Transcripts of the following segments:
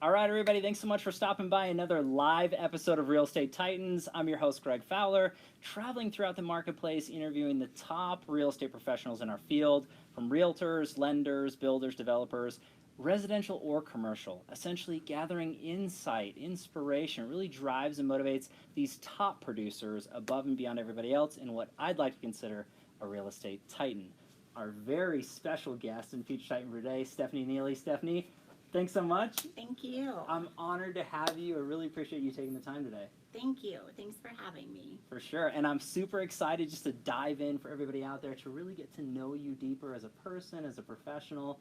All right, everybody, thanks so much for stopping by another live episode of Real Estate Titans. I'm your host, Greg Fowler, traveling throughout the marketplace, interviewing the top real estate professionals in our field, from realtors, lenders, builders, developers, residential or commercial, essentially gathering insight, inspiration, really drives and motivates these top producers above and beyond everybody else in what I'd like to consider a real estate titan. Our very special guest and feature titan for today, Stephanie Nealy. Stephanie, thanks so much. Thank you. I'm honored to have you. I really appreciate you taking the time today. Thank you. Thanks for having me. For sure. And I'm super excited just to dive in for everybody out there to really get to know you deeper as a person, as a professional.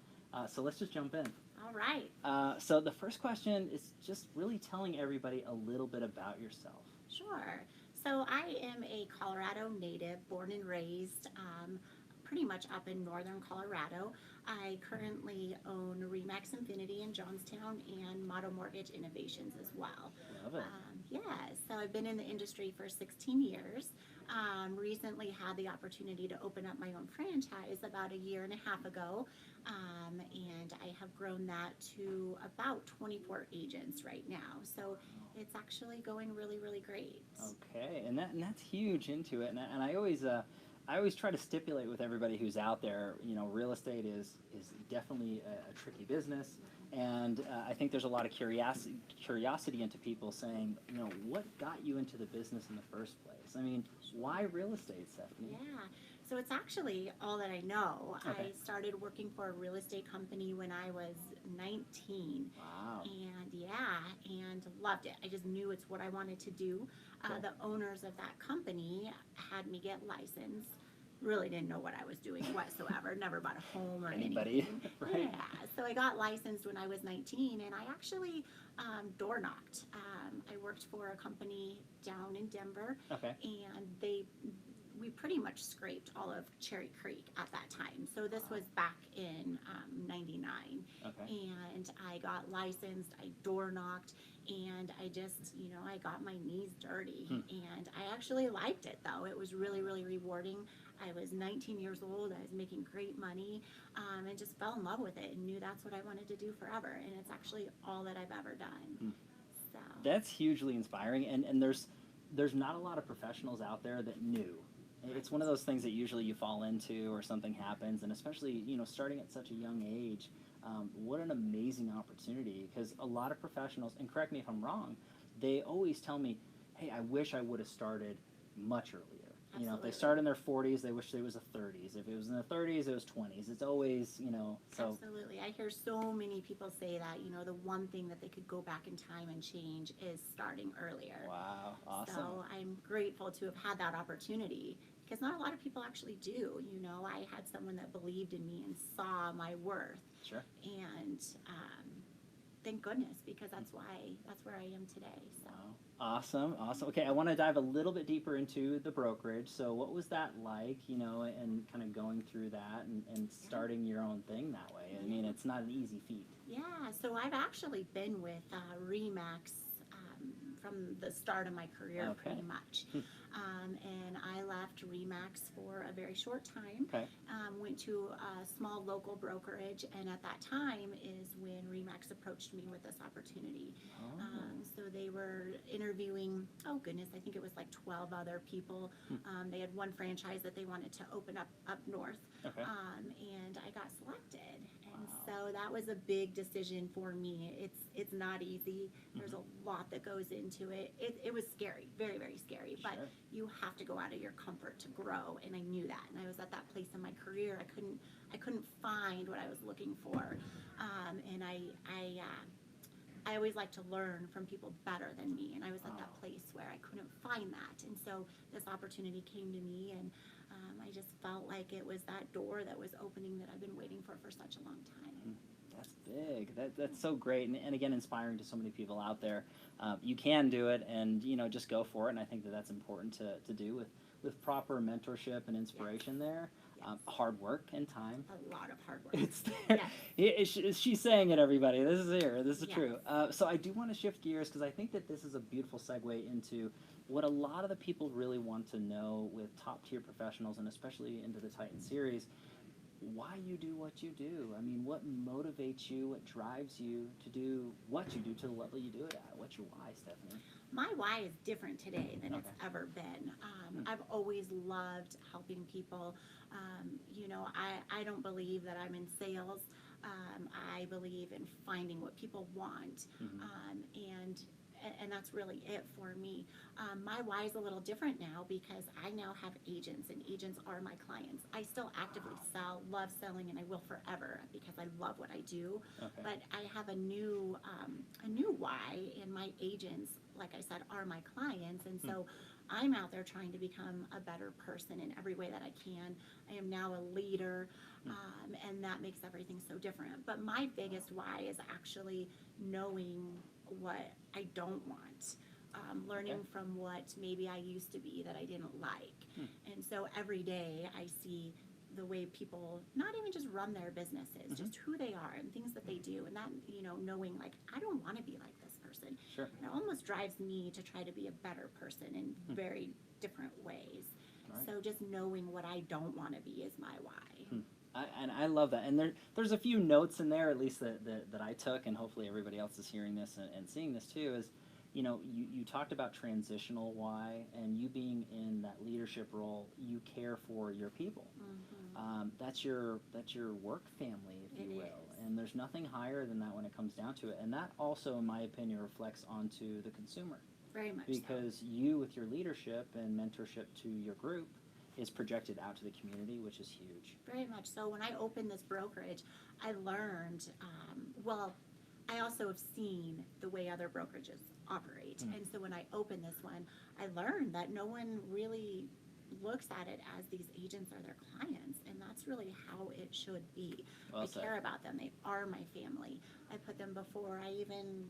So let's just jump in. All right. So the first question is just really telling everybody a little bit about yourself. Sure. So I am a Colorado native, born and raised pretty much up in northern Colorado. I currently own Remax Infinity in Johnstown and Motto Mortgage Innovations as well. Love it. Yeah, so I've been in the industry for 16 years. Recently had the opportunity to open up my own franchise about a year and a half ago, and I have grown that to about 24 agents right now. So it's actually going really, really great. Okay, and that's huge into it. And I always try to stipulate with everybody who's out there, you know, real estate is definitely a tricky business. And I think there's a lot of curiosity into people saying, you know, what got you into the business in the first place? I mean, why real estate, Stephanie? Yeah, so it's actually all that I know. Okay. I started working for a real estate company when I was 19. Wow. And yeah, and loved it. I just knew it's what I wanted to do. Cool. The owners of that company had me get licensed. Really didn't know what I was doing whatsoever. Never bought a home or Anybody, anything. right? Yeah, so I got licensed when I was 19, and I actually door knocked. I worked for a company down in Denver, Okay. and we pretty much scraped all of Cherry Creek at that time. So this was back in '99, Okay. and I got licensed. I door knocked, and I just, I got my knees dirty, and I actually liked it though. It was really, really rewarding. I was 19 years old. I was making great money, and just fell in love with it and knew that's what I wanted to do forever. And it's actually all that I've ever done. So That's hugely inspiring, and there's not a lot of professionals out there that knew. It's one of those things that usually you fall into or something happens, and especially, you know, starting at such a young age, what an amazing opportunity, because a lot of professionals, and correct me if I'm wrong, they always tell me, hey, I wish I would have started much earlier. You know, if they start in their 40s, they wish it was the 30s. If it was in the 30s, it was 20s. It's always, you know, so. Absolutely. I hear so many people say that, the one thing that they could go back in time and change is starting earlier. Wow, awesome. So I'm grateful to have had that opportunity, because not a lot of people actually do. I had someone that believed in me and saw my worth. Sure. And thank goodness, because that's where I am today. So. Wow. Awesome. Okay, I want to dive a little bit deeper into the brokerage. So what was that like, and kind of going through that and starting your own thing that way? I mean, it's not an easy feat. Yeah, so I've actually been with Remax from the start of my career, pretty much. And I left Remax for a very short time. Okay. Went to a small local brokerage, and at that time is when Remax approached me with this opportunity. Oh. So they were interviewing, oh goodness, I think it was like 12 other people. They had one franchise that they wanted to open up north. Okay. And I got selected. And so that was a big decision for me. It's not easy. There's a lot that goes into it. It was scary, very, very scary. But Sure. you have to go out of your comfort to grow, and I knew that. And I was at that place in my career. I couldn't find what I was looking for, and I always like to learn from people better than me, and I was at that place where I couldn't find that. And so this opportunity came to me, and I just felt like it was that door that was opening that I've been waiting for such a long time. That's big. That's so great, and again, inspiring to so many people out there. You can do it, and just go for it. And I think that that's important to do with proper mentorship and inspiration there. Hard work and time. A lot of hard work. It's there. Yes. She's saying it, everybody. This is here. This is Yes. true. So I do want to shift gears, because I think that this is a beautiful segue into what a lot of the people really want to know with top-tier professionals, and especially into the Titan series. why you do what you do. I mean, what motivates you, what drives you to do what you do to the level you do it at? What's your why, Stephanie? My why is different today than it's Okay. ever been. I've always loved helping people. I don't believe that I'm in sales. I believe in finding what people want, Mhm. and that's really it for me. My why is a little different now because I now have agents, and agents are my clients. I still actively sell, love selling, and I will forever because I love what I do. Okay. But I have a new why, and my agents, like I said, are my clients, and so I'm out there trying to become a better person in every way that I can. I am now a leader, and that makes everything so different. But my biggest why is actually knowing what I don't want, learning Okay. from what maybe I used to be that I didn't like. And so every day I see the way people not even just run their businesses, just who they are and things that they do. And that, knowing like, I don't want to be like this person. Sure. It almost drives me to try to be a better person in very different ways. Right. So just knowing what I don't want to be is my why. And I love that. And there's a few notes in there, at least that I took, and hopefully everybody else is hearing this and seeing this too, is, you talked about transitional why, and you being in that leadership role, you care for your people. That's your work family, if you It will. is. And there's nothing higher than that when it comes down to it. And that also, in my opinion, reflects onto the consumer. Very much so. Because you, with your leadership and mentorship to your group, is projected out to the community, which is huge. Very much so. When I opened this brokerage, I learned, I also have seen the way other brokerages operate. And so when I opened this one, I learned that no one really looks at it as these agents are their clients. And that's really how it should be. Well I said. care about them. They are my family. I put them before I even,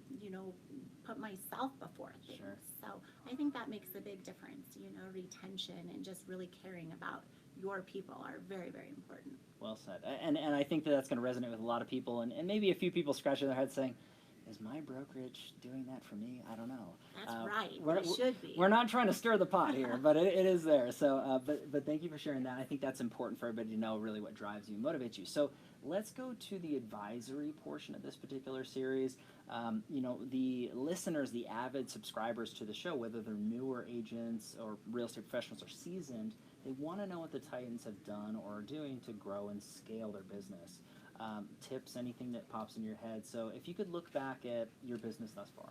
put myself before things. Sure. So I think that makes a big difference. Retention and just really caring about your people are very, very important. Well said. And I think that's going to resonate with a lot of people, and maybe a few people scratching their heads saying, is my brokerage doing that for me? I don't know. That's right. It should be. We're not trying to stir the pot here, but it is there. So, but thank you for sharing that. I think that's important for everybody to know really what drives you, motivates you. So let's go to the advisory portion of this particular series. The listeners, the avid subscribers to the show, whether they're newer agents or real estate professionals or seasoned, they want to know what the Titans have done or are doing to grow and scale their business. Tips, anything that pops in your head. So if you could look back at your business thus far,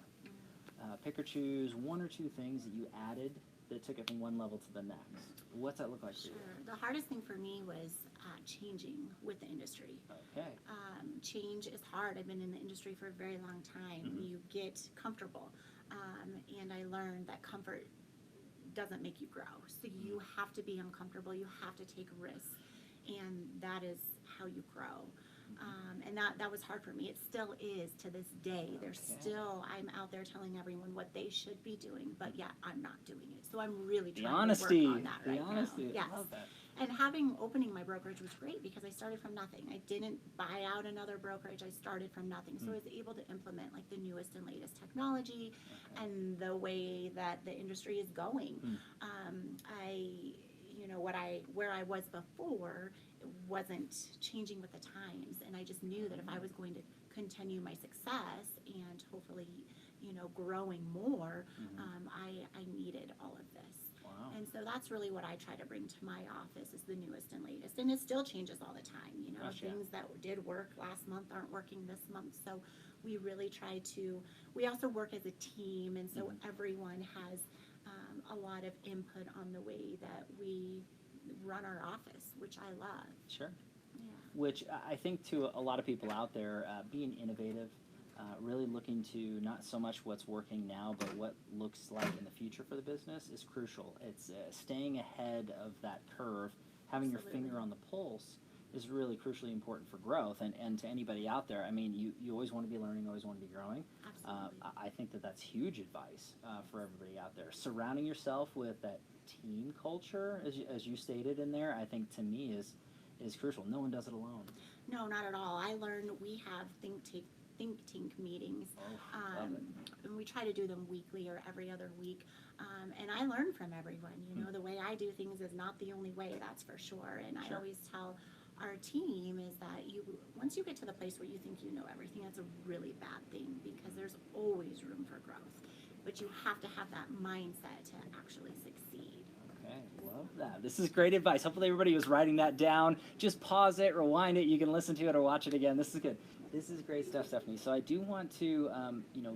pick or choose one or two things that you added that took it from one level to the next. What's that look like for you? Sure. The hardest thing for me was changing with the industry. Okay. Change is hard. I've been in the industry for a very long time. You get comfortable. And I learned that comfort doesn't make you grow. So you have to be uncomfortable. You have to take risks. And that is how you grow. And that was hard for me. It still is to this day. I'm out there telling everyone what they should be doing, but yet I'm not doing it. So I'm really trying to work on that right now. Yes. I love that. And opening my brokerage was great because I started from nothing. I didn't buy out another brokerage. I started from nothing. So I was able to implement like the newest and latest technology and the way that the industry is going. Where I was before wasn't changing with the times, and I just knew that if I was going to continue my success and hopefully, growing more, I needed all of this. Wow. And so that's really what I try to bring to my office is the newest and latest, and it still changes all the time. Gotcha. Things that did work last month aren't working this month, so we really try to. We also work as a team, and so everyone has a lot of input on the way that we run our office, which I love. Sure. Yeah. Which I think to a lot of people out there, being innovative, really looking to not so much what's working now, but what looks like in the future for the business is crucial. It's staying ahead of that curve, having your finger on the pulse is really crucially important for growth. And to anybody out there, I mean, you always want to be learning, always want to be growing. Absolutely. I think that's huge advice for everybody out there. Surrounding yourself with that team culture, as you stated in there, I think to me is crucial. No one does it alone. No, not at all. I learned we have think tank meetings, and we try to do them weekly or every other week. And I learn from everyone. The way I do things is not the only way, that's for sure. And I always tell our team is that once you get to the place where you think you know everything, that's a really bad thing, because there's always room for growth. But you have to have that mindset to actually succeed. Okay, love that. This is great advice. Hopefully everybody was writing that down. Just pause it, rewind it. You can listen to it or watch it again. This is good. This is great stuff, Stephanie. So I do want to,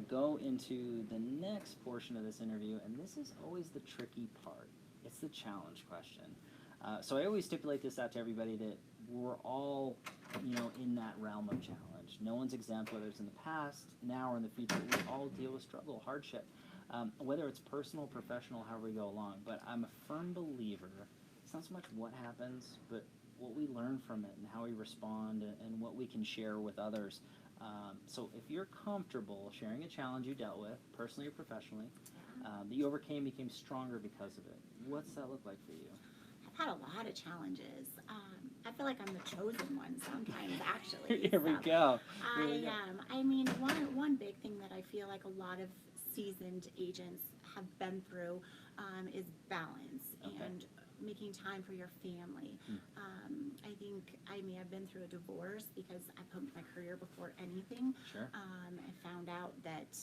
go into the next portion of this interview, and this is always the tricky part. It's the challenge question. So I always stipulate this out to everybody that we're all, in that realm of challenge. No one's exempt, whether it's in the past, now, or in the future. We all deal with struggle, hardship, whether it's personal, professional, however we go along. But I'm a firm believer, it's not so much what happens, but what we learn from it and how we respond and what we can share with others. So if you're comfortable sharing a challenge you dealt with, personally or professionally, that you overcame, became stronger because of it, what's that look like for you? I've had a lot of challenges. I feel like I'm the chosen one sometimes, actually. Here we go. I mean, one big thing that I feel like a lot of seasoned agents have been through is balance and making time for your family. I've been through a divorce because I put my career before anything. Sure. I found out that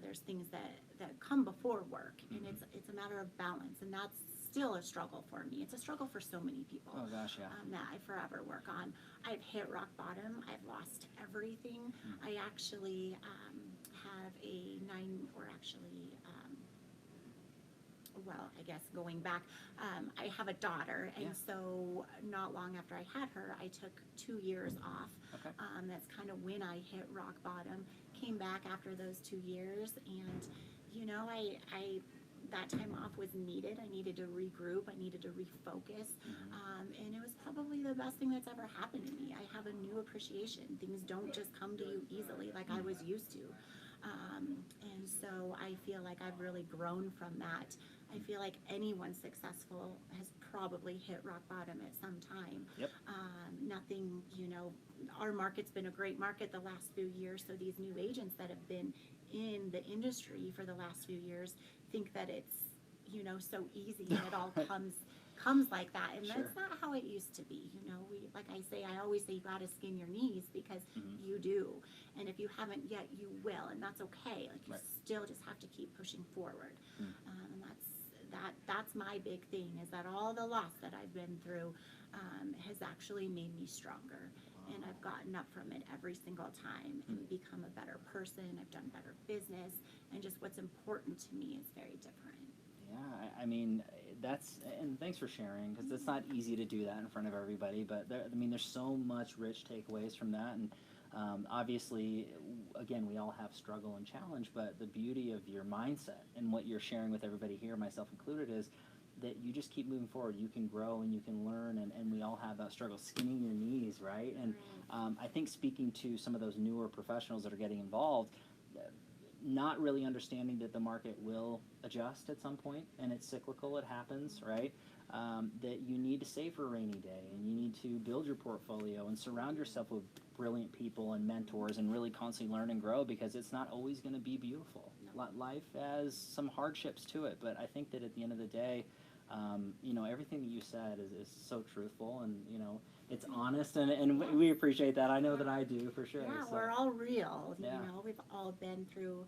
there's things that come before work, and it's a matter of balance, and that's still a struggle for me. It's a struggle for so many people. Oh gosh, yeah. That I forever work on. I've hit rock bottom. I've lost everything. I actually have I guess going back, I have a daughter, and so not long after I had her, I took 2 years off. Okay. That's kind of when I hit rock bottom. Came back after those 2 years, and that time off was needed. I needed to regroup. I needed to refocus, and it was probably the best thing that's ever happened to me. I have a new appreciation. Things don't just come to you easily like I was used to. And so I feel like I've really grown from that. I feel like anyone successful has probably hit rock bottom at some time. Yep. Nothing, our market's been a great market the last few years, so these new agents that have been in the industry for the last few years think that it's, so easy and it all comes like that, and that's not how it used to be. I always say you gotta skin your knees, because you do, and if you haven't yet, you will, and that's okay. You still just have to keep pushing forward. And that's my big thing, is that all the loss that I've been through has actually made me stronger. And I've gotten up from it every single time and become a better person. I've done better business, and just what's important to me is very different. Yeah, I mean, and thanks for sharing, because it's not easy to do that in front of everybody, but there's so much rich takeaways from that, and obviously, again, we all have struggle and challenge, but the beauty of your mindset and what you're sharing with everybody here, myself included, is that you just keep moving forward. You can grow and you can learn, and we all have that struggle, skinning your knees, right? And I think speaking to some of those newer professionals that are getting involved, not really understanding that the market will adjust at some point, and it's cyclical, it happens, right? That you need to save for a rainy day, and you need to build your portfolio and surround yourself with brilliant people and mentors, and really constantly learn and grow, because it's not always going to be beautiful. Life has some hardships to it, but I think that at the end of the day, everything that you said is so truthful, and it's honest, and we appreciate that. I know that I do, for sure. Yeah, so. We're all real. We've all been through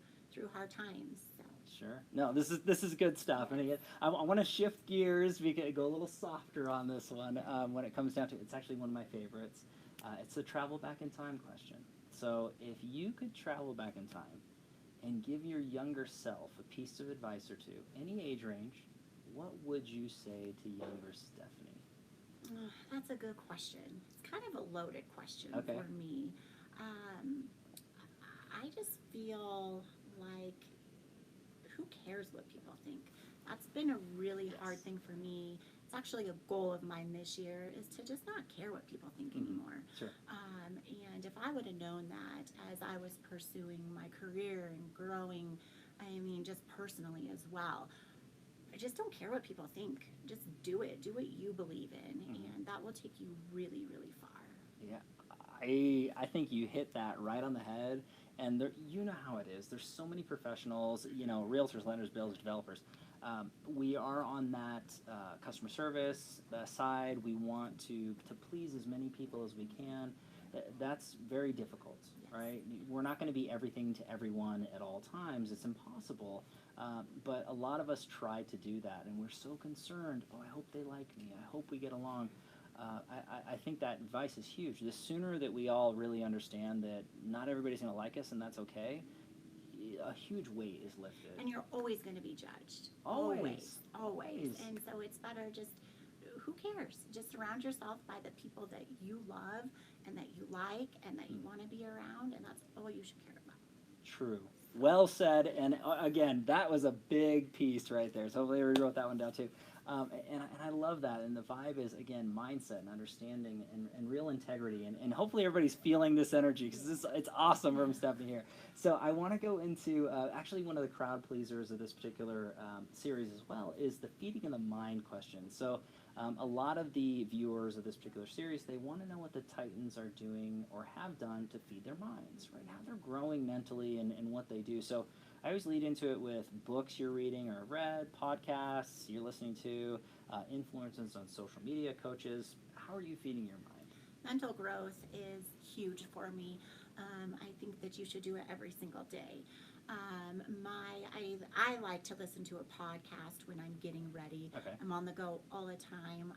hard times. So. Sure. No, this is good stuff. And again, I want to shift gears. We can go a little softer on this one when it comes down to it. It's actually one of my favorites. It's the travel back in time question. So if you could travel back in time and give your younger self a piece of advice or two, any age range, what would you say to younger Stephanie? That's a good question. It's kind of a loaded question for me. I just feel like, who cares what people think? That's been a really hard thing for me. It's actually a goal of mine this year, is to just not care what people think anymore. Sure. And if I would have known that as I was pursuing my career and growing, just personally as well, I just don't care what people think. Just do it. Do what you believe in, and that will take you really, really far. Yeah, I think you hit that right on the head. And you know how it is. There's so many professionals, realtors, lenders, builders, developers. We are on that customer service side. We want to please as many people as we can. That's very difficult, right? We're not going to be everything to everyone at all times. It's impossible. But a lot of us try to do that, and we're so concerned. Oh, I hope they like me. I hope we get along. I think that advice is huge. The sooner that we all really understand that not everybody's going to like us, and that's okay, a huge weight is lifted. And you're always going to be judged. Always. And so it's better just, who cares? Just surround yourself by the people that you love and that you like and that you want to be around, and that's all you should care about. True. Well said. And again, that was a big piece right there. So hopefully everybody wrote that one down too. And I love that. And the vibe is, again, mindset and understanding and real integrity. And hopefully everybody's feeling this energy because it's awesome from Stephanie here. So I want to go into actually one of the crowd pleasers of this particular series as well is the feeding of the mind question. So a lot of the viewers of this particular series, they want to know what the Titans are doing or have done to feed their minds, right? How they're growing mentally and what they do. So I always lead into it with books you're reading or read, podcasts you're listening to, influencers on social media, coaches. How are you feeding your mind? Mental growth is huge for me. I think that you should do it every single day. I like to listen to a podcast when I'm getting ready. Okay. I'm on the go all the time.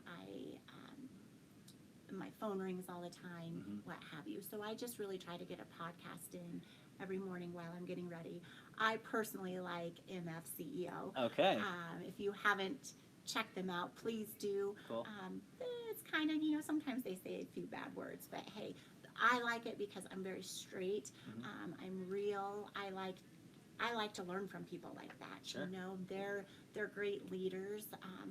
My phone rings all the time, what have you. So I just really try to get a podcast in every morning while I'm getting ready. I personally like MF CEO. Okay. If you haven't checked them out, please do. Cool. It's kind of, sometimes they say a few bad words, but hey, I like it because I'm very straight. I'm real. I like to learn from people like that. Sure. They're great leaders.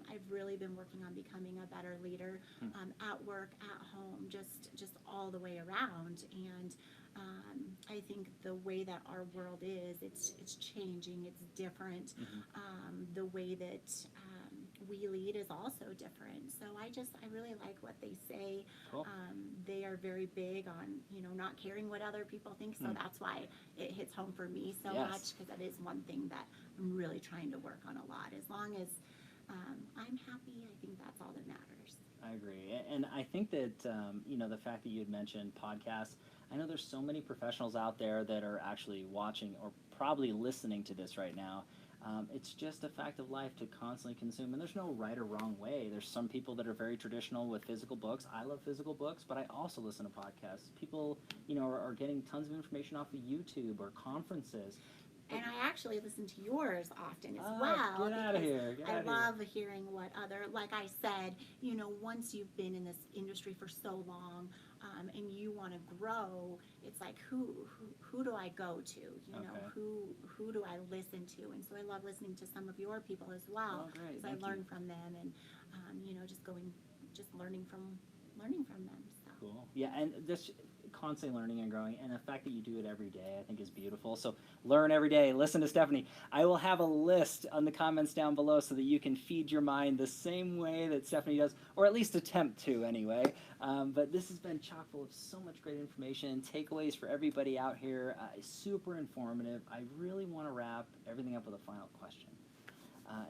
I've really been working on becoming a better leader at work, at home, just all the way around. And I think the way that our world is, it's changing. It's different. The way that we lead is also different. So I really like what they say. Cool. They are very big on, not caring what other people think. So that's why it hits home for me so much, because that is one thing that I'm really trying to work on a lot. As long as I'm happy, I think that's all that matters. I agree. And I think that, the fact that you had mentioned podcasts, I know there's so many professionals out there that are actually watching or probably listening to this right now. It's just a fact of life to constantly consume, and there's no right or wrong way. There's some people that are very traditional with physical books. I love physical books, but I also listen to podcasts. People, are getting tons of information off of YouTube or conferences. And I actually listen to yours often as well. Get out of here. I love hearing what like I said, once you've been in this industry for so long, and you want to grow, it's like, who do I go to? Who do I listen to? And so I love listening to some of your people as well. Oh, great. Because I learn from them and, just learning from them. So. Cool. Yeah, and this constantly learning and growing, and the fact that you do it every day, I think is beautiful. So learn every day. Listen to Stephanie. I will have a list on the comments down below so that you can feed your mind the same way that Stephanie does, or at least attempt to anyway. But this has been chock full of so much great information, takeaways for everybody out here. Super informative. I really want to wrap everything up with a final question.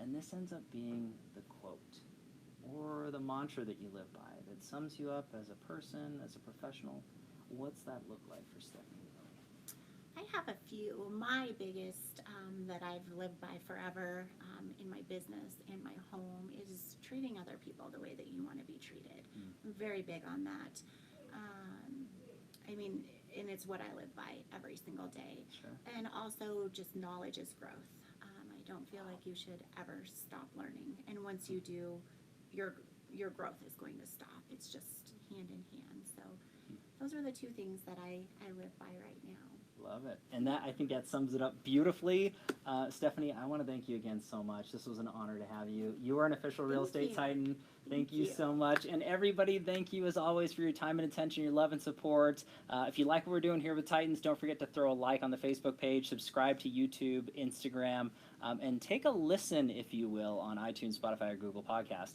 And this ends up being the quote or the mantra that you live by that sums you up as a person, as a professional. What's that look like for Stephanie? I have a few. My biggest that I've lived by forever in my business and my home is treating other people the way that you want to be treated. I'm very big on that. And it's what I live by every single day. Sure. And also just knowledge is growth. I don't feel like you should ever stop learning. And once you do, your growth is going to stop. It's just hand in hand. So those are the two things that I live by right now. Love it. And I think that sums it up beautifully. Stephanie, I want to thank you again so much. This was an honor to have you. You are an official Real Estate Titan. Thank you so much. And everybody, thank you as always for your time and attention, your love and support. If you like what we're doing here with Titans, don't forget to throw a like on the Facebook page, subscribe to YouTube, Instagram, and take a listen, if you will, on iTunes, Spotify, or Google Podcast.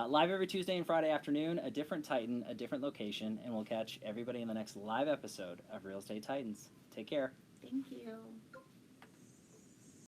Live every Tuesday and Friday afternoon, a different Titan, a different location, and we'll catch everybody in the next live episode of Real Estate Titans. Take care. Thank you.